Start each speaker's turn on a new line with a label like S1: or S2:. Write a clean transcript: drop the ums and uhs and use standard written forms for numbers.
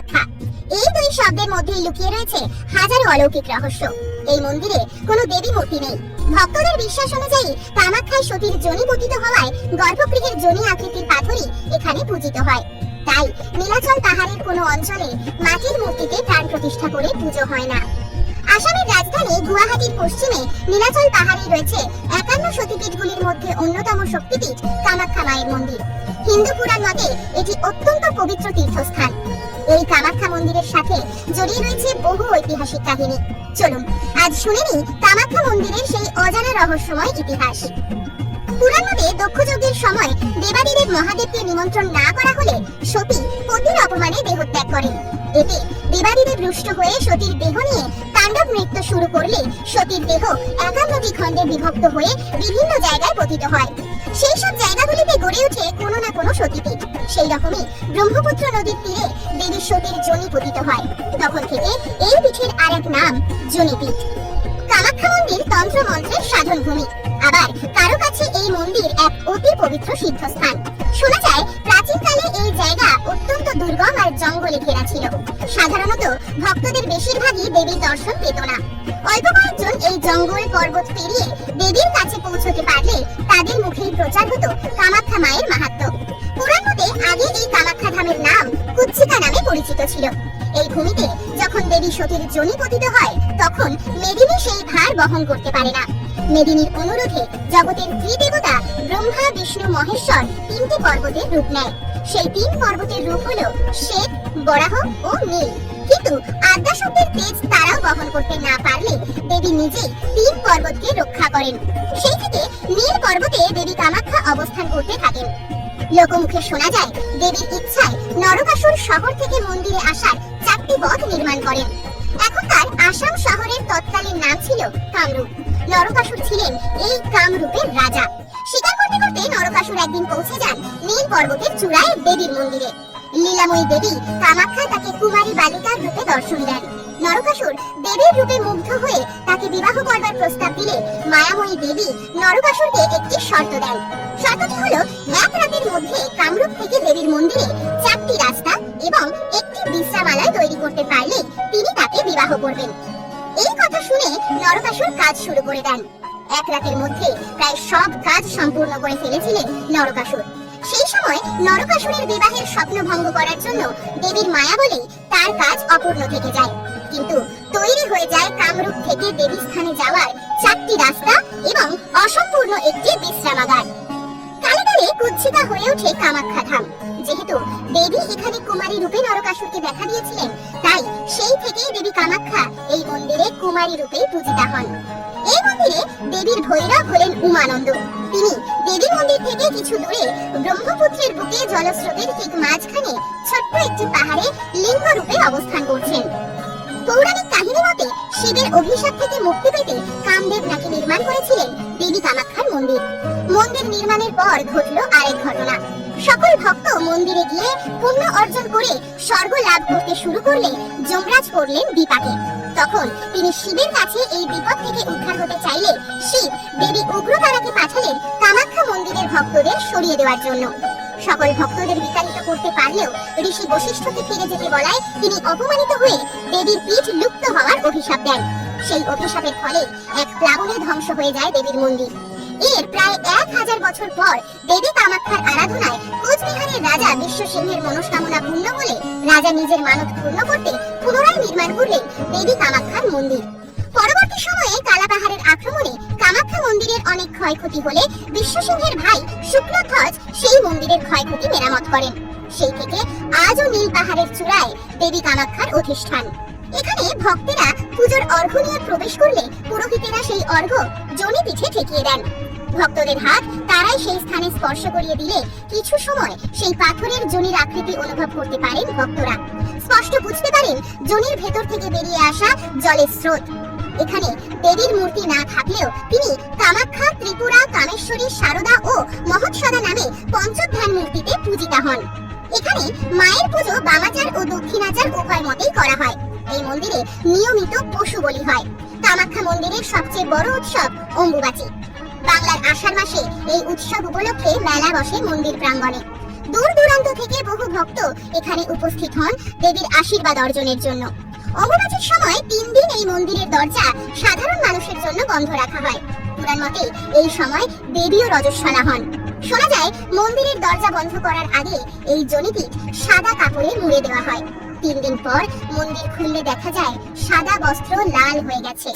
S1: কামাখ্যা। এই দুই শব্দের মধ্যে লুকিয়ে রয়েছে হাজারো অলৌকিক রহস্য। এই মন্দিরে কোনো দেবী মূর্তি নেই। ভক্তদের বিশ্বাস অনুযায়ী কামাখ্যায় সতীর যোনি পতিত হওয়ায় গর্ভগৃহের যোনি আকৃতির পাথরই এখানে পূজিত হয়। তাই নীলাচল পাহাড়ের কোনো অঞ্চলে মাটির মূর্তিতে প্রাণ প্রতিষ্ঠা করে পুজো হয় না। আসামের রাজধানী গুয়াহাটির পশ্চিমে নীলাচল পাহাড়ে রয়েছে 51 শক্তিপীঠগুলির মধ্যে অন্যতম শক্তিপীঠ কামাখ্যা মায়ের মন্দির। হিন্দু পুরাণ মতে এটি অত্যন্ত পবিত্র তীর্থস্থান। এই কামাখ্যা মন্দিরের সাথে জড়িয়ে রয়েছে বহু ঐতিহাসিক কাহিনী। চলুন আজ শুনে নিই কামাখ্যা মন্দিরের সেই অজানা রহস্যময় ইতিহাস। পুরাণ মতে দক্ষযজ্ঞের সময় দেবাদিদেব মহাদেবকে নিমন্ত্রণ না করা হলে সতী পতির অপমানে দেহত্যাগ করেন। এতে দেবাদিদেব রুষ্ট হয়ে সতীর দেহ নিয়ে তাণ্ডব নৃত্য শুরু করলে সতীর দেহ 51টি খণ্ডে বিভক্ত হয়ে বিভিন্ন জায়গায় পতিত হয়। সেই সব জায়গাগুলিতে গড়ে ওঠে কোনো না কোনো সতীপীঠ। সেই রকমই ব্রহ্মপুত্র নদীর তীরে দেবী সতীর যোনি পতিত হয়। তখন থেকে এই পীঠের আরেক নাম যোনিপীঠ। কামাখ্যা মন্দির তন্ত্র মন্ত্রের সাধন ভূমি। আবার কারো কাছে এই মন্দির এক অতি পবিত্র সিদ্ধস্থান। শোনা যায় প্রাচীনকালে এই জায়গা অত্যন্ত দুর্গম আর জঙ্গলে ঘেরা ছিল। সাধারণত ভক্তদের বেশিরভাগই দেবীর দর্শন পেত না। অল্প কয়েকজন এই জঙ্গল পর্বত পেরিয়ে দেবীর কাছে পৌঁছতে পারলে তাদের মুখেই প্রচার হতো কামাখ্যা মায়ের মাহাত্ম্য। পুরাণ মতে আগে এই কামাখ্যা ধামের নাম কুচ্চিকা নামে পরিচিত ছিল। এই ভূমিতে যখন দেবী সতীর যোনি পতিত হয় তখন মেদিনী সেই ভার বহন করতে পারে না। মেদিনীর অনুরোধে জগতের ত্রিদেবতা ব্রহ্মা বিষ্ণু মহেশ্বর 3টি পর্বতের রূপ নেয়। সেই 3 পর্বতের রূপ হলো শ্বেত, বরাহ ও নীল। কিন্তু আদ্যাশক্তির তেজ তারাও বহন করতে না পারলে দেবী নিজেই 3 পর্বতকে রক্ষা করেন। সেই থেকে নীল পর্বতে দেবী কামাখ্যা অবস্থান করতে থাকেন। লোকমুখে শোনা যায় দেবীর ইচ্ছায় নরকাসুর শহর থেকে মন্দিরে আসার 4টি পথ নির্মাণ করেন। এখনকার আসাম শহরের তৎকালীন নাম ছিল কামরূপ। নরকাসুর ছিলেন এই কামরূপের রাজা। শিকার করতে করতে নরকাসুর একদিন পৌঁছে যান নীল পর্বতের চূড়ায় দেবীর মন্দিরে। লীলাময়ী দেবী কামাখ্যা তাকে কুমারী বালিকার রূপে দর্শন দেন। নরকাসুর দেবীর রূপে মুগ্ধ হয়ে তাকে বিবাহ করবার প্রস্তাব দিলে মায়াময়ী দেবী নরকাসুরকে একটি শর্ত দেন। শর্তটি হলো এক রাতের মধ্যে কামরূপ থেকে দেবীর মন্দিরে 4টি রাস্তা এবং একটি বিশ্রামালয় তৈরি করতে পারলে তিনি তাকে বিবাহ করবেন। এই কথা শুনে নরকাসুর কাজ শুরু করে দেন। এক রাতের মধ্যে প্রায় সব কাজ সম্পূর্ণ করে ফেলেছিলেন নরকাসুর। সেই সময় নরকাসুরের বিবাহের স্বপ্ন ভঙ্গ করার জন্য দেবীর মায়া বলেই তার কাজ অপূর্ণ থেকে যায়। কিন্তু তৈরি হয়ে যায় কামরূপ থেকে দেবী স্থানে যাওয়ার 4টি রাস্তা এবং অসম্পূর্ণ একটি বিশ্রামাগার। কালে কালে কুচ্ছিকা হয়ে ওঠে কামাখ্যা ধাম। যেহেতু দেবী এখানে কুমারী রূপে নরকাসুরকে দেখা দিয়েছিলেন, তাই সেই থেকেই দেবী কামাখ্যা এই মন্দিরে কুমারী রূপে পূজিতা হন। এই মন্দিরে দেবীর ভৈরব হলেন উমানন্দ। তিনি দেবী মন্দির থেকে কিছু দূরে ব্রহ্মপুত্রের বুকে জলস্রোতের ঠিক মাঝখানে ছোট্ট একটি পাহাড়ে লিঙ্গ রূপে অবস্থান করছেন। পৌরাণিক কাহিনী মতে শিবের অভিশাপ থেকে মুক্তি পেতে কামদেব নাকি নির্মাণ করেছিলেন দেবী কামাখ্যার মন্দির। মন্দির নির্মাণের পর ঘটল আরেক ঘটনা। সকল ভক্ত মন্দিরে গিয়ে পুণ্য অর্জন করে স্বর্গ লাভ করতে শুরু করলে যমরাজ পড়লেন বিপাকে। তখন তিনি শিবের কাছে এই বিপদ থেকে উদ্ধার হতে চাইলে শিব দেবী উগ্রতারাকে পাঠালেন কামাখ্যা মন্দিরের ভক্তদের সরিয়ে দেওয়ার জন্য। সকল ভক্তদের বিতাড়িত করতে পারলেও ঋষি বশিষ্ঠকে ফিরে যেতে বলায় তিনি অপমানিত হয়ে দেবীর পীঠ লুপ্ত হওয়ার অভিশাপ দেন। সেই অভিশাপের ফলে এক প্লাবনে ধ্বংস হয়ে যায় দেবীর মন্দির। এর প্রায় 1000 বছর পর দেবী কামাখ্যার আরাধনায় কোচবিহারের রাজা বিশ্বসিংহের মনস্কামনা পূর্ণ হলে রাজা নিজের মানত পূর্ণ করতে পুনরায় নির্মাণ করলেন দেবী কামাখ্যার মন্দির। পরবর্তী সময়ে কালাপাহাড়ের আক্রমণে কামাখ্যা মন্দিরের অনেক ক্ষয়ক্ষতি হলে বিশ্বসিংহের ভাই শুক্লধ্বজ সেই মন্দিরের ক্ষয়ক্ষতি মেরামত করেন। সেই থেকে আজও নীল পাহাড়ের চূড়ায় দেবী কামাখ্যার অধিষ্ঠান। এখানে ভক্তেরা পূজোর অর্ঘ্য নিয়ে প্রবেশ করলে পুরোহিতেরা সেই অর্ঘ্য যোনি পিঠে ঠেকিয়ে দেন। ভক্তদের হাত তারাই সেই স্থানে স্পর্শ করিয়ে দিলে কিছু সময় সেই পাথরের যোনির আকৃতি অনুভব করতে পারেন ভক্তরা। স্পষ্ট বুঝতে পারেন যোনির ভেতর থেকে বেরিয়ে আসা জলের স্রোত। এখানে দেবীর মূর্তি না থাকলেও তিনি কামাখ্যা, ত্রিপুরা, কামেশ্বরী, শারদা ও মহৎসদা নামে পঞ্চধ্যান মূর্তিতে পূজিতা হন। এখানে মায়ের পুজো বামাচার ও দক্ষিণাচার উভয় মতেই করা হয়। এই মন্দিরে নিয়মিত পশু বলি হয়। কামাখ্যা মন্দিরের সবচেয়ে বড় উৎসব অম্বুবাচী। বাংলার আষাঢ় মাসে এই উৎসব উপলক্ষে মেলা বসে মন্দির প্রাঙ্গণে। দূর দূরান্ত থেকে বহু ভক্ত এখানে উপস্থিত হন দেবীর আশীর্বাদ অর্জনের জন্য। অম্বুবাচীর সময় 3 দিন এই মন্দিরের দরজা সাধারণ মানুষের জন্য বন্ধ রাখা হয়। পুরাণ মতে এই সময় দেবীও রজস্বলা হন। শোনা যায় মন্দিরের দরজা বন্ধ করার আগে এই জনিপীঠ সাদা কাপড়ে মুড়ে দেওয়া হয়। 3 দিন পর মন্দির খুললে দেখা যায় সাদা বস্ত্র লাল হয়ে গেছে।